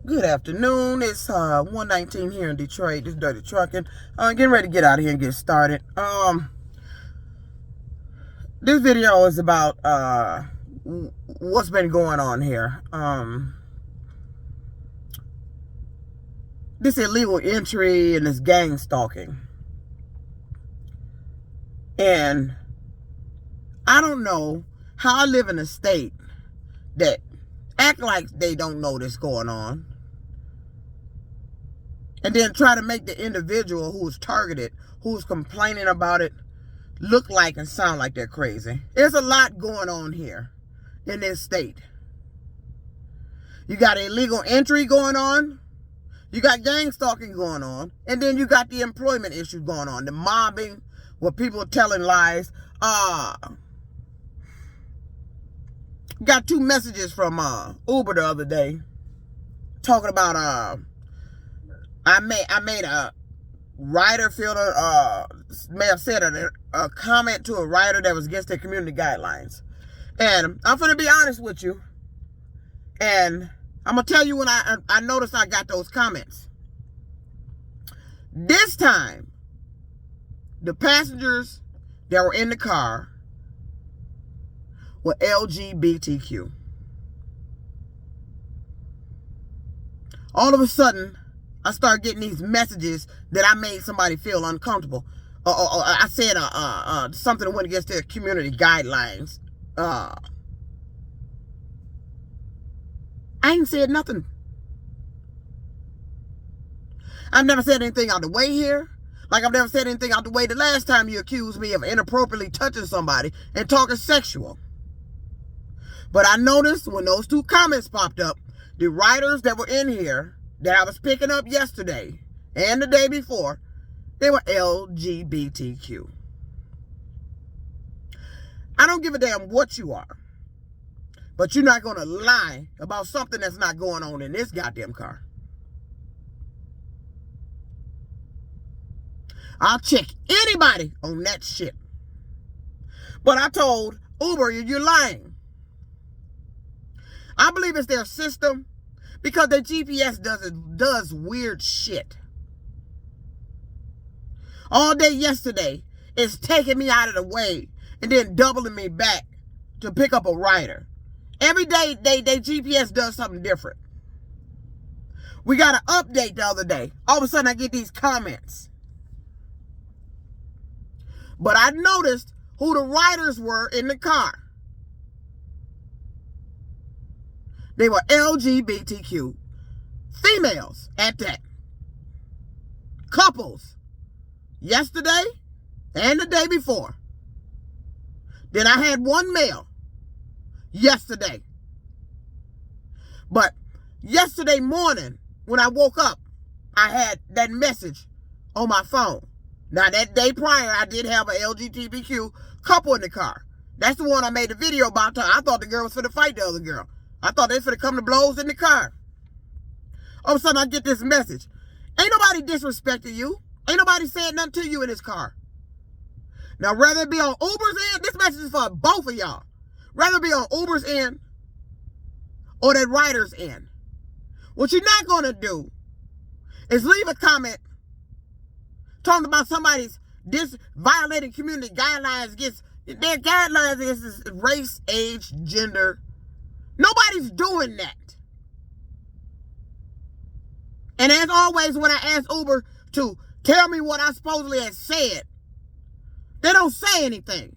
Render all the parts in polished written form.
Good afternoon. It's 1:19 here in Detroit. This Dirty Trucking. Getting ready to get out of here and get started. This video is about what's been going on here. This illegal entry and this gang stalking. And I don't know how I live in a state that act like they don't know this going on, and then try to make the individual who's targeted, who's complaining about it, look like and sound like they're crazy. There's a lot going on here in this state. You got illegal entry going on, you got gang stalking going on, and then you got the employment issue going on, the mobbing, where people are telling lies. Got two messages from Uber the other day talking about I made a rider may have said a comment to a rider that was against their community guidelines. And I'm gonna be honest with you, and I'm gonna tell you when I noticed I got those comments. This time, the passengers that were in the car were LGBTQ. All of a sudden, I start getting these messages that I made somebody feel uncomfortable. Or I said something that went against their community guidelines. I ain't said nothing. I've never said anything out the way here. Like I've never said anything out the way the last time you accused me of inappropriately touching somebody and talking sexual. But I noticed when those two comments popped up, the writers that were in here that I was picking up yesterday and the day before, they were LGBTQ. I don't give a damn what you are, but you're not going to lie about something that's not going on in this goddamn car. I'll check anybody on that shit. But I told Uber, you're lying. I believe it's their system because their GPS does weird shit. All day yesterday, it's taking me out of the way and then doubling me back to pick up a rider. Every day, their GPS does something different. We got an update the other day. All of a sudden, I get these comments. But I noticed who the riders were in the car. They were LGBTQ. Females at that. Couples. Yesterday and the day before. Then I had one male. Yesterday. But yesterday morning, when I woke up, I had that message on my phone. Now, that day prior, I did have an LGBTQ couple in the car. That's the one I made the video about. I thought the girl was finna fight the other girl. I thought they finna come to blows in the car. All of a sudden, I get this message. Ain't nobody disrespecting you. Ain't nobody saying nothing to you in this car. Now, whether it be on Uber's end, this message is for both of y'all. Whether it be on Uber's end or that rider's end. What you're not going to do is leave a comment talking about somebody's violating community guidelines against their guidelines against race, age, gender. Nobody's doing that. And as always, when I ask Uber to tell me what I supposedly had said, they don't say anything.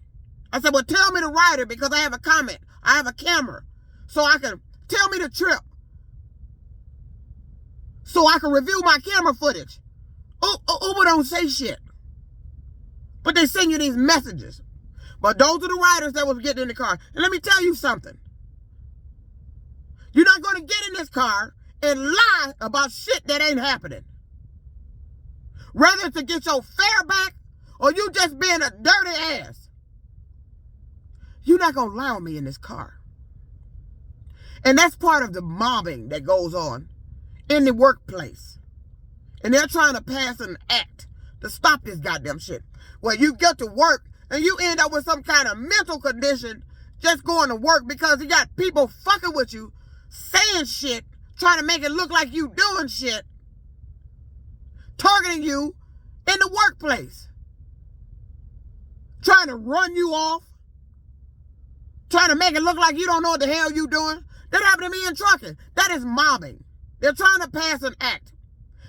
I said, well, tell me the rider because I have a comment. I have a camera. So I can tell me the trip. So I can review my camera footage. Uber don't say shit. But they send you these messages. But those are the riders that was getting in the car. And let me tell you something. You're not going to get in this car and lie about shit that ain't happening. Whether it's to get your fare back or you just being a dirty ass. You're not going to lie on me in this car. And that's part of the mobbing that goes on in the workplace. And they're trying to pass an act to stop this goddamn shit. Where you get to work and you end up with some kind of mental condition just going to work because you got people fucking with you, saying shit trying to make it look like you doing shit, targeting you in the workplace, trying to run you off, trying to make it look like you don't know what the hell you doing. That happened to me in trucking. That is mobbing. They're trying to pass an act.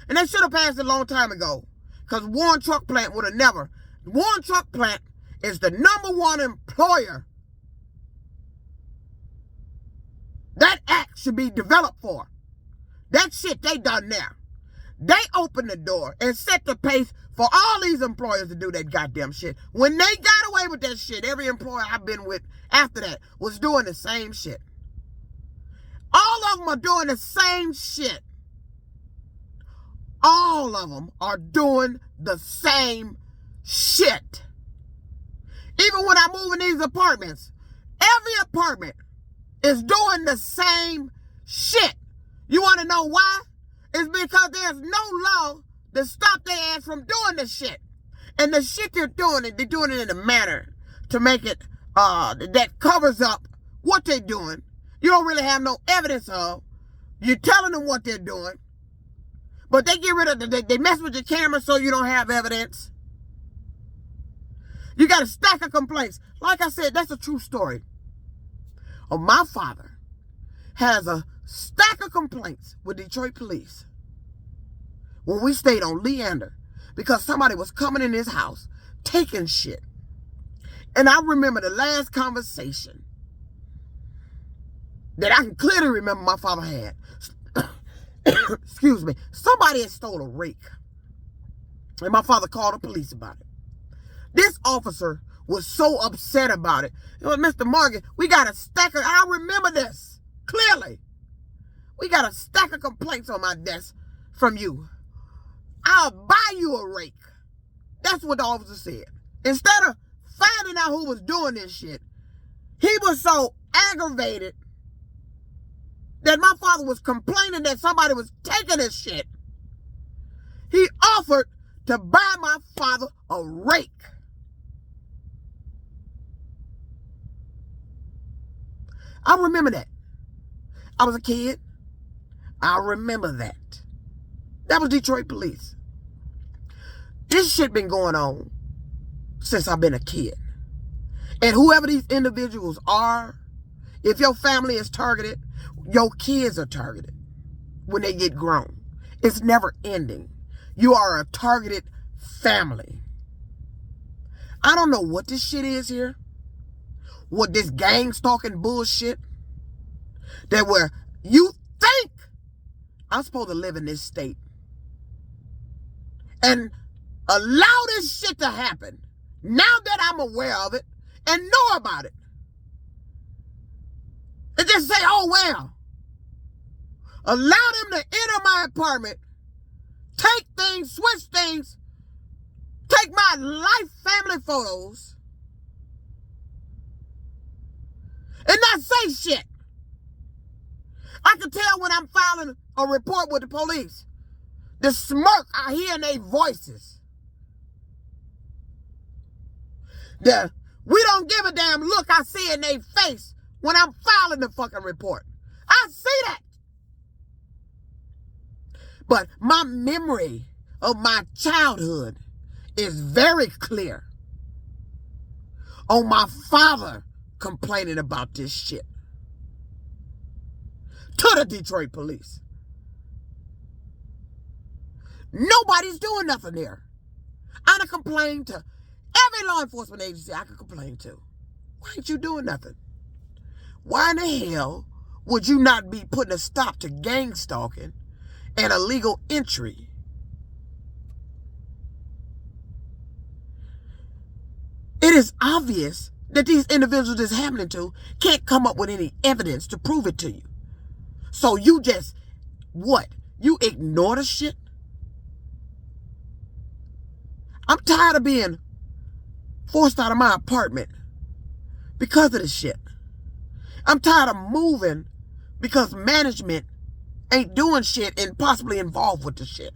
And they should have passed it a long time ago. Because Warren Truck Plant would have never. Warren Truck Plant is the #1 employer that act should be developed for. That shit they done now. They opened the door and set the pace for all these employers to do that goddamn shit. When they got away with that shit, every employer I've been with after that was doing the same shit. All of them are doing the same shit. All of them are doing the same shit. Even when I move in these apartments, every apartment is doing the same shit. You want to know why? It's because there's no law to stop their ass from doing the shit. And the shit they're doing it in a manner to make it that covers up what they're doing. You don't really have no evidence of. You're telling them what they're doing. But they get rid of they mess with your camera so you don't have evidence. You got a stack of complaints. Like I said, that's a true story. My father has a stack of complaints with Detroit police when we stayed on Leander because somebody was coming in his house taking shit. And I remember the last conversation that I can clearly remember my father had. Excuse me. Somebody had stole a rake. And my father called the police about it. This officer was so upset about it. You know, Mr. Morgan, we got a stack of, I remember this clearly. We got a stack of complaints on my desk from you. I'll buy you a rake. That's what the officer said. Instead of finding out who was doing this shit, he was so aggravated that my father was complaining that somebody was taking his shit. He offered to buy my father a rake. I remember that. I was a kid. I remember that. That was Detroit police. This shit been going on since I've been a kid. And whoever these individuals are, if your family is targeted, your kids are targeted when they get grown. It's never ending. You are a targeted family. I don't know what this shit is here. What this gang stalking bullshit. That where you think I'm supposed to live in this state and allow this shit to happen now that I'm aware of it and know about it. And just say, oh well. Allow them to enter my apartment, take things, switch things, take my life family photos, and not say shit. I can tell when I'm filing a report with the police. The smirk I hear in their voices. The we don't give a damn look I see in their face when I'm filing the fucking report. I see that. But my memory of my childhood is very clear on my father complaining about this shit to the Detroit police. Nobody's doing nothing there. I done complained to every law enforcement agency I could complain to. Why ain't you doing nothing? Why in the hell would you not be putting a stop to gang stalking and illegal entry? It is obvious that these individuals it's happening to can't come up with any evidence to prove it to you. So you just, what? You ignore the shit? I'm tired of being forced out of my apartment because of this shit. I'm tired of moving because management ain't doing shit and possibly involved with the shit.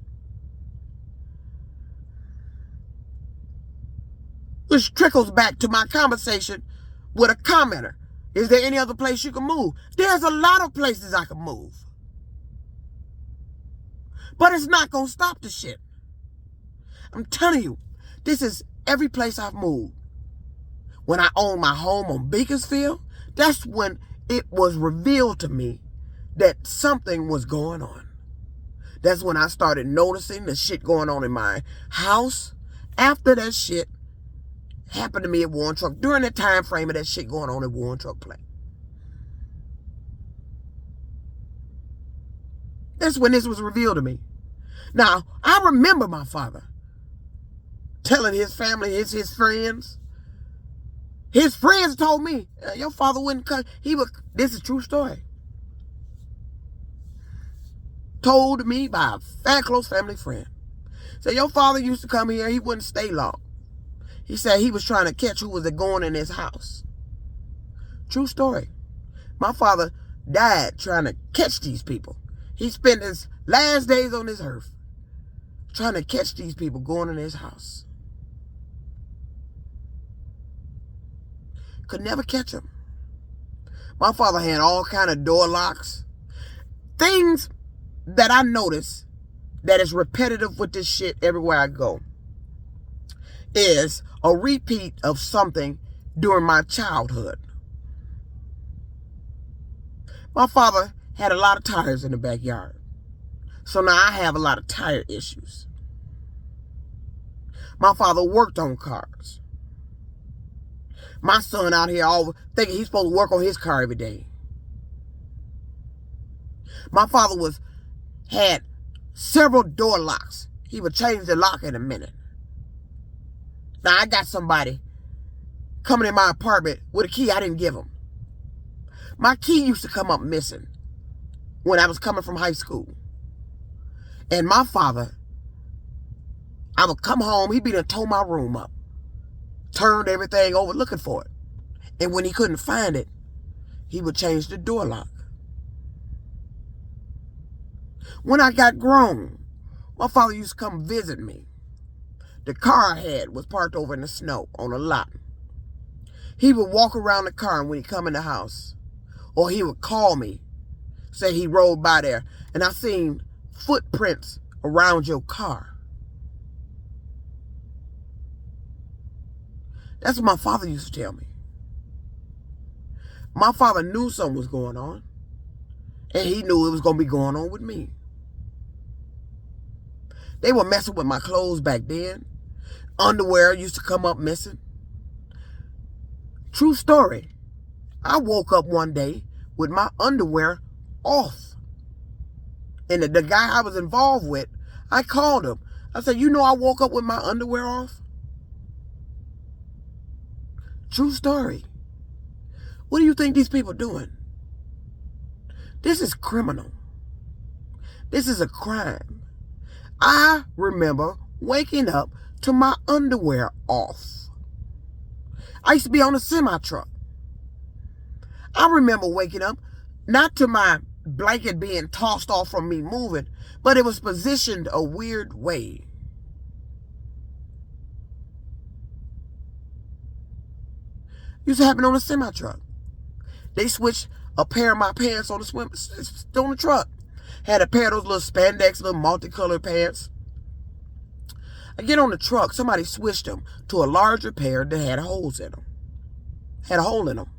Which trickles back to my conversation with a commenter. Is there any other place you can move? There's a lot of places I can move. But it's not going to stop the shit. I'm telling you, this is every place I've moved. When I owned my home on Beaconsfield, that's when it was revealed to me that something was going on. That's when I started noticing the shit going on in my house. After that shit happened to me at Warren Truck, during the time frame of that shit going on at Warren Truck Plant. That's when this was revealed to me. Now, I remember my father telling his family, his friends. His friends told me, your father wouldn't come. This is a true story. Told me by a very close family friend. Said, your father used to come here, he wouldn't stay long. He said he was trying to catch who was going in his house. True story. My father died trying to catch these people. He spent his last days on this earth trying to catch these people going in his house. Could never catch them. My father had all kind of door locks. Things that I notice that is repetitive with this shit everywhere I go is a repeat of something during my childhood. My father had a lot of tires in the backyard. So now I have a lot of tire issues. My father worked on cars. My son out here all thinking he's supposed to work on his car every day. My father had several door locks. He would change the lock in a minute. Now I got somebody coming in my apartment with a key I didn't give him. My key used to come up missing when I was coming from high school. And my father, I would come home, he'd be done tore my room up. Turned everything over looking for it. And when he couldn't find it, he would change the door lock. When I got grown, my father used to come visit me. The car I had was parked over in the snow on a lot. He would walk around the car when he come in the house. Or he would call me, say he rode by there, and I seen footprints around your car. That's what my father used to tell me. My father knew something was going on, and he knew it was going to be going on with me. They were messing with my clothes back then. Underwear used to come up missing. True story. I woke up one day with my underwear off. And the guy I was involved with, I called him. I said, you know I woke up with my underwear off? True story. What do you think these people are doing? This is criminal. This is a crime. I remember waking up to my underwear off. I used to be on a semi-truck. I remember waking up, not to my blanket being tossed off from me moving, but it was positioned a weird way. Used to happen on a semi-truck. They switched a pair of my pants on the truck. Had a pair of those little spandex, little multicolored pants. I get on the truck, somebody switched them to a larger pair that had holes in them. Had a hole in them.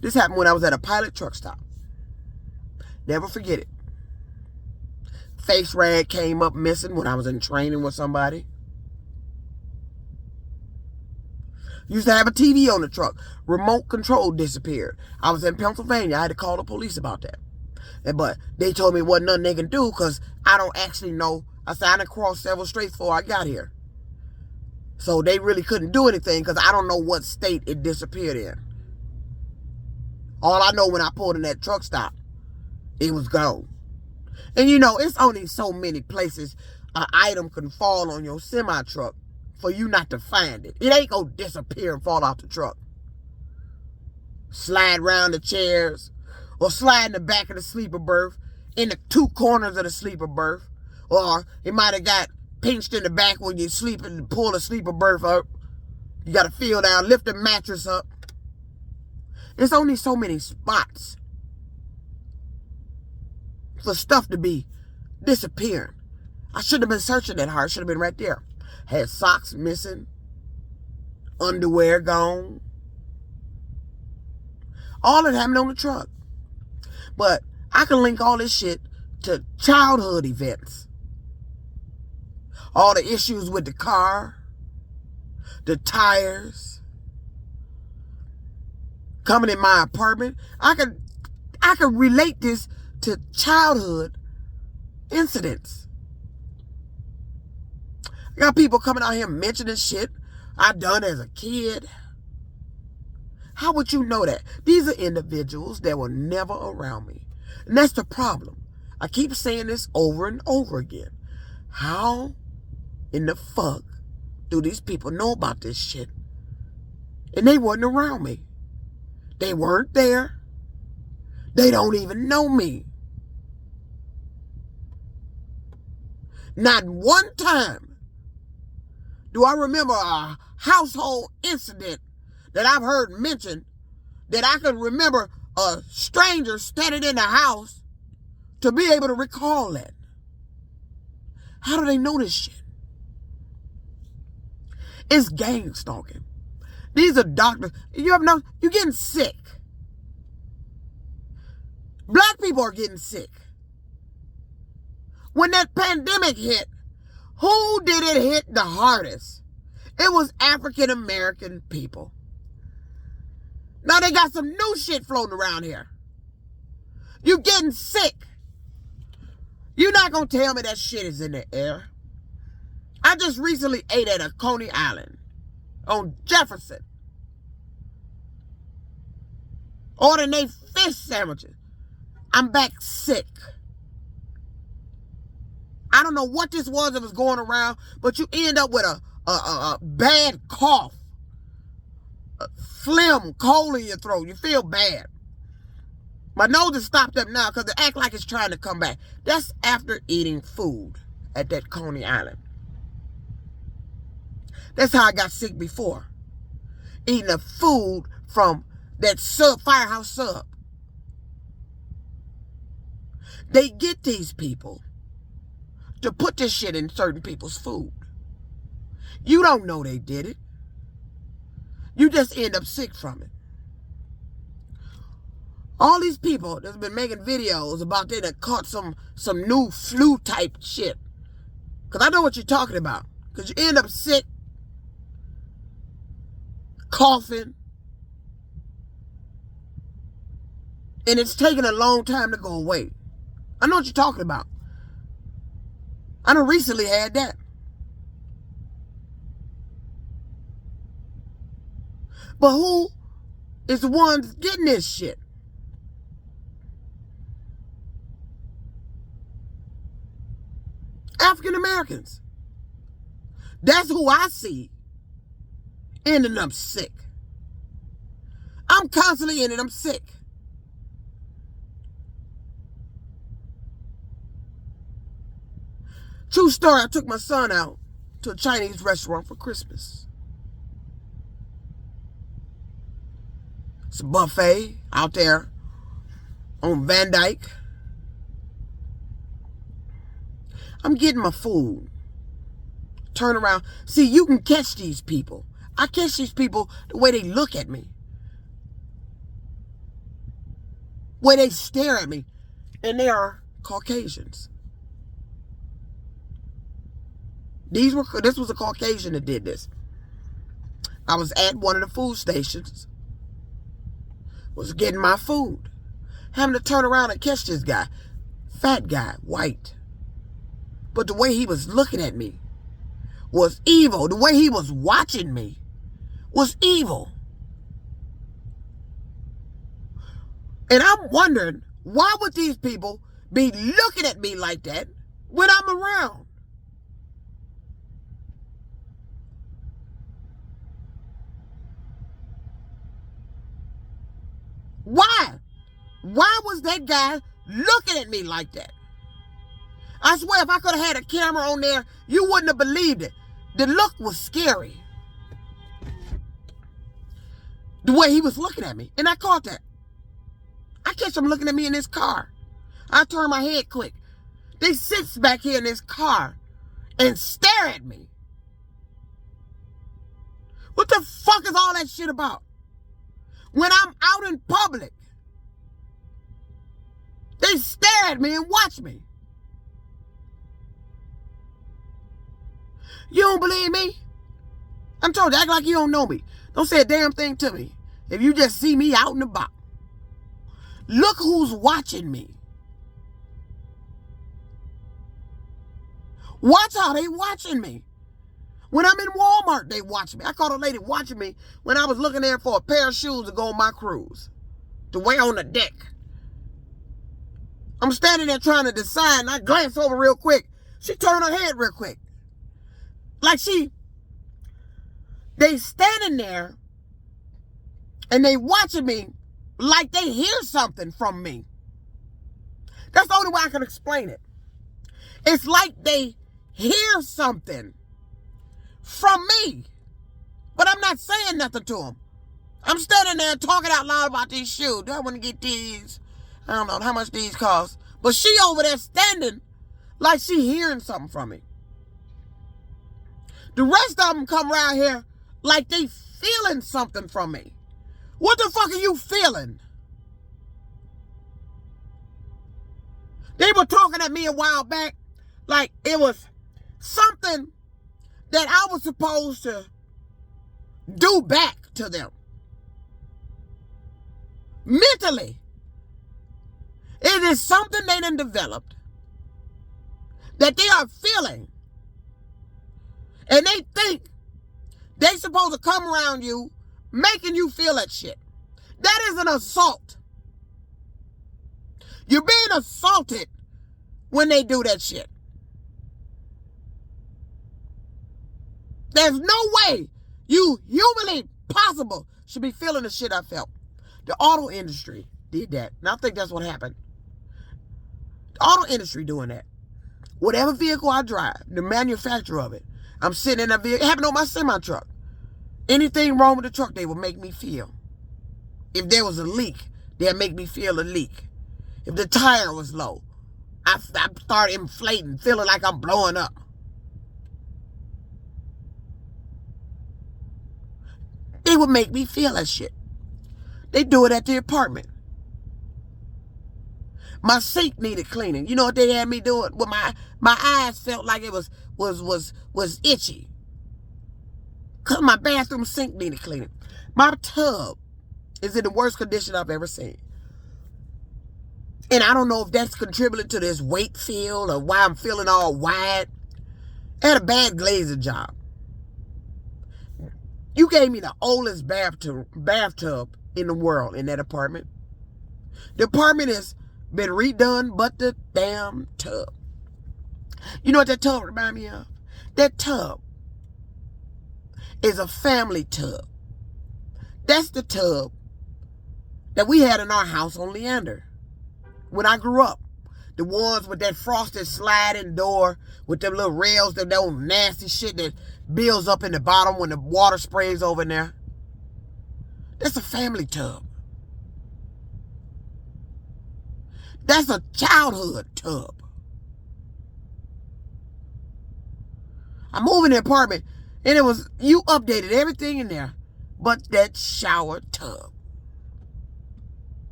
This happened when I was at a pilot truck stop. Never forget it. Face rag came up missing when I was in training with somebody. Used to have a TV on the truck. Remote control disappeared. I was in Pennsylvania. I had to call the police about that. But they told me wasn't nothing they can do because I don't actually know. I said I done crossed several states before I got here. So they really couldn't do anything because I don't know what state it disappeared in. All I know when I pulled in that truck stop, it was gone. And you know, it's only so many places an item can fall on your semi-truck for you not to find it. It ain't gonna disappear and fall off the truck. Slide around the chairs, or slide in the back of the sleeper berth, in the two corners of the sleeper berth, or it might have got pinched in the back when you're sleeping and pull the sleeper berth up. You gotta feel down, lift the mattress up. There's only so many spots for stuff to be disappearing. I shouldn't have been searching that hard. Should have been right there. Had socks missing, underwear gone. All of it happened on the truck. But I can link all this shit to childhood events. All the issues with the car, the tires, coming in my apartment. I could relate this to childhood incidents. I got people coming out here mentioning shit I done as a kid. How would you know that? These are individuals that were never around me. And that's the problem. I keep saying this over and over again. How in the fuck do these people know about this shit? And they weren't around me. They weren't there. They don't even know me. Not one time do I remember a household incident that I've heard mentioned that I can remember a stranger standing in the house to be able to recall that. How do they know this shit? It's gang stalking. These are doctors. You ever know you're getting sick? Black people are getting sick. When that pandemic hit, who did it hit the hardest? It was African American people. Now they got some new shit floating around here. You getting sick. You're not going to tell me that shit is in the air. I just recently ate at a Coney Island on Jefferson. Ordering they fish sandwiches. I'm back sick. I don't know what this was that was going around, but you end up with a bad cough. A phlegm, cold in your throat. You feel bad. My nose is stopped up now because it act like it's trying to come back. That's after eating food at that Coney Island. That's how I got sick before. Eating the food from that Firehouse Sub. They get these people to put this shit in certain people's food. You don't know they did it. You just end up sick from it. All these people that's been making videos about they done caught some new flu type shit. Because I know what you're talking about. Because you end up sick, coughing, and it's taking a long time to go away. I know what you're talking about. I done recently had that. But who is the ones getting this shit? African Americans. That's who I see ending up sick. I'm constantly ending up sick. True story, I took my son out to a Chinese restaurant for Christmas. It's a buffet out there on Van Dyke. I'm getting my food. Turn around. See, you can catch these people. I catch these people the way they look at me. The way they stare at me. And they are Caucasians. This was a Caucasian that did this. I was at one of the food stations. Was getting my food. Having to turn around and catch this guy. Fat guy, white. But the way he was looking at me was evil. The way he was watching me was evil. And I'm wondering, why would these people be looking at me like that when I'm around? Why? Why was that guy looking at me like that? I swear, if I could have had a camera on there, you wouldn't have believed it. The look was scary. The way he was looking at me. And I caught that. I catch him looking at me in his car. I turned my head quick. They sits back here in this car and stare at me. What the fuck is all that shit about? When I'm out in public, they stare at me and watch me. You don't believe me? I'm told you, act like you don't know me. Don't say a damn thing to me if you just see me out and about. Look who's watching me. Watch how they watching me. When I'm in Walmart, they watch me. I caught a lady watching me when I was looking there for a pair of shoes to go on my cruise, to wear on the deck. I'm standing there trying to decide, and I glance over real quick. She turned her head real quick. Like they standing there, and they watching me like they hear something from me. That's the only way I can explain it. It's like they hear something from me, but I'm not saying nothing to them. I'm standing there talking out loud about these shoes. Do I want to get these? I don't know how much these cost. But she over there standing like she hearing something from me. The rest of them come around here like they feeling something from me. What the fuck are you feeling? They were talking at me a while back like it was something that I was supposed to do back to them. Mentally. It is something they done developed that they are feeling. And they think they supposed to come around you making you feel that shit. That is an assault. You're being assaulted when they do that shit. There's no way you humanly possible should be feeling the shit I felt. The auto industry did that. And I think that's what happened. The auto industry doing that. Whatever vehicle I drive, the manufacturer of it, I'm sitting in a vehicle. It happened on my semi-truck. Anything wrong with the truck, they would make me feel. If there was a leak, they'd make me feel a leak. If the tire was low, I started inflating, feeling like I'm blowing up. They would make me feel that shit. They do it at the apartment. My sink needed cleaning. You know what they had me doing? Well, my eyes felt like it was itchy. Cause my bathroom sink needed cleaning. My tub is in the worst condition I've ever seen. And I don't know if that's contributing to this weight feel or why I'm feeling all wide. I had a bad glazing job. You gave me the oldest bathtub in the world in that apartment. The apartment has been redone, but the damn tub. You know what that tub reminds me of? That tub is a family tub. That's the tub that we had in our house on Leander when I grew up. The ones with that frosted sliding door with them little rails, that old nasty shit that builds up in the bottom when the water sprays over in there. That's a family tub. That's a childhood tub. I moved in the apartment and you updated everything in there but that shower tub.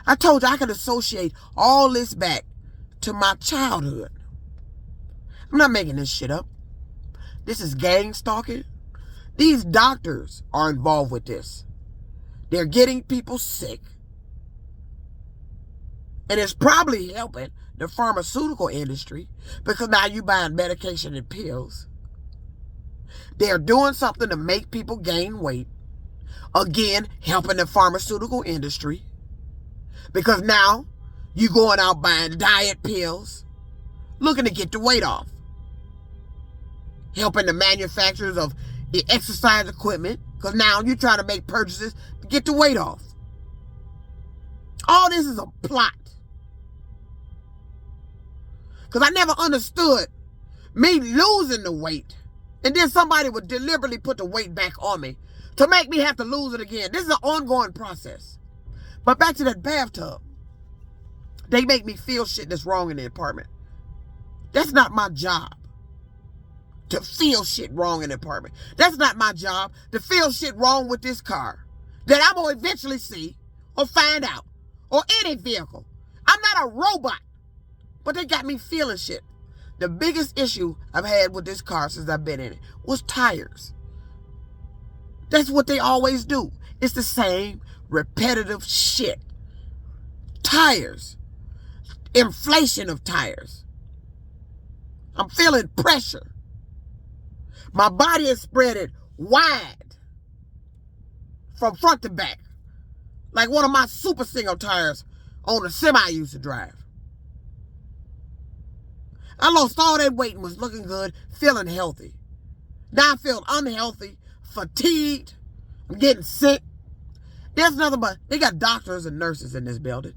I told you I could associate all this back to my childhood. I'm not making this shit up. This is gang stalking. These doctors are involved with this. They're getting people sick. And it's probably helping the pharmaceutical industry because now you're buying medication and pills. They're doing something to make people gain weight. Again, helping the pharmaceutical industry. Because now you're going out buying diet pills, looking to get the weight off. Helping the manufacturers of the exercise equipment, because now you're trying to make purchases to get the weight off. All this is a plot. Because I never understood me losing the weight, and then somebody would deliberately put the weight back on me to make me have to lose it again. This is an ongoing process. But back to that bathtub. They make me feel shit that's wrong in the apartment. That's not my job to feel shit wrong in the apartment. That's not my job to feel shit wrong with this car that I'm going to eventually see or find out, or any vehicle. I'm not a robot, but they got me feeling shit. The biggest issue I've had with this car since I've been in it was tires. That's what they always do. It's the same repetitive shit. Tires. Inflation of tires. I'm feeling pressure. My body is spread wide from front to back, like one of my super single tires on a semi I used to drive. I lost all that weight and was looking good, feeling healthy. Now I feel unhealthy, fatigued, I'm getting sick. There's nothing but, they got doctors and nurses in this building.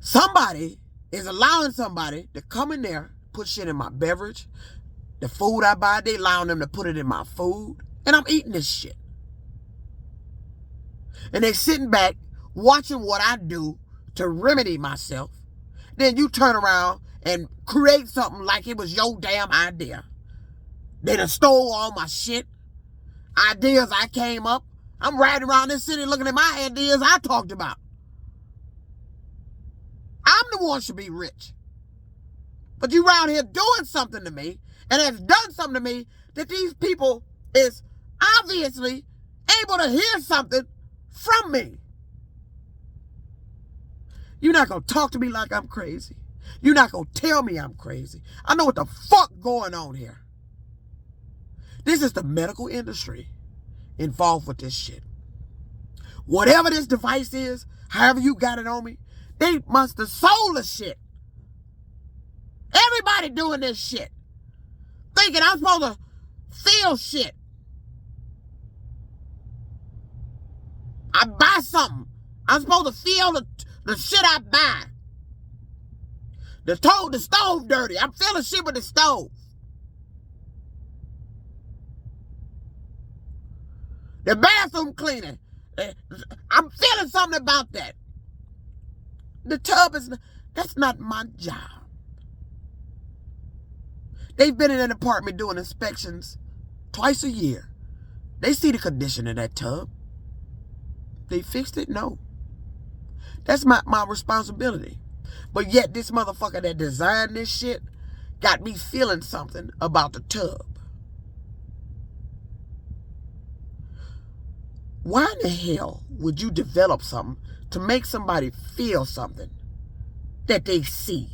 Somebody is allowing somebody to come in there, put shit in my beverage. The food I buy, they allowing them to put it in my food. And I'm eating this shit. And they sitting back, watching what I do to remedy myself. Then you turn around and create something like it was your damn idea. They done stole all my shit. Ideas I came up. I'm riding around this city looking at my ideas I talked about. I'm the one should be rich. But you around here doing something to me, and has done something to me, that these people is obviously able to hear something from me. You're not going to talk to me like I'm crazy. You're not going to tell me I'm crazy. I know what the fuck going on here. This is the medical industry involved with this shit. Whatever this device is, however you got it on me, they must have sold the shit. Everybody doing this shit. Thinking I'm supposed to feel shit. I buy something. I'm supposed to feel the shit I buy. The stove dirty. I'm feeling shit with the stove. The bathroom cleaning. I'm feeling something about that. The tub that's not my job. They've been in an apartment doing inspections twice a year. They see the condition of that tub. They fixed it? No. That's my responsibility. But yet this motherfucker that designed this shit got me feeling something about the tub. Why in the hell would you develop something to make somebody feel something that they see?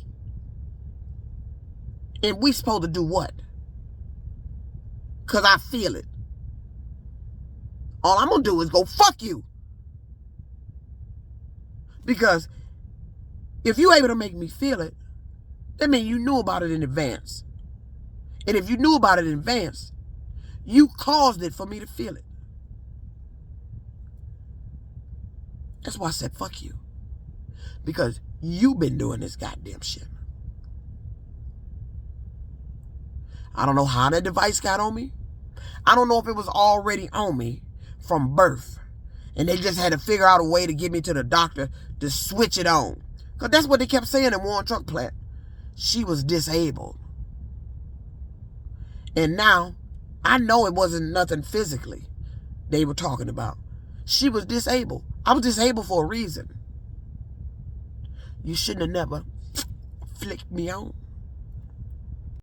And we supposed to do what? Because I feel it. All I'm going to do is go, fuck you. Because if you able to make me feel it, that means you knew about it in advance. And if you knew about it in advance, you caused it for me to feel it. That's why I said fuck you. Because you've been doing this goddamn shit. I don't know how that device got on me. I don't know if it was already on me from birth. And they just had to figure out a way to get me to the doctor to switch it on. Because that's what they kept saying in Warren Truck Plant. She was disabled. And now, I know it wasn't nothing physically they were talking about. She was disabled. I was disabled for a reason. You shouldn't have never flicked me on.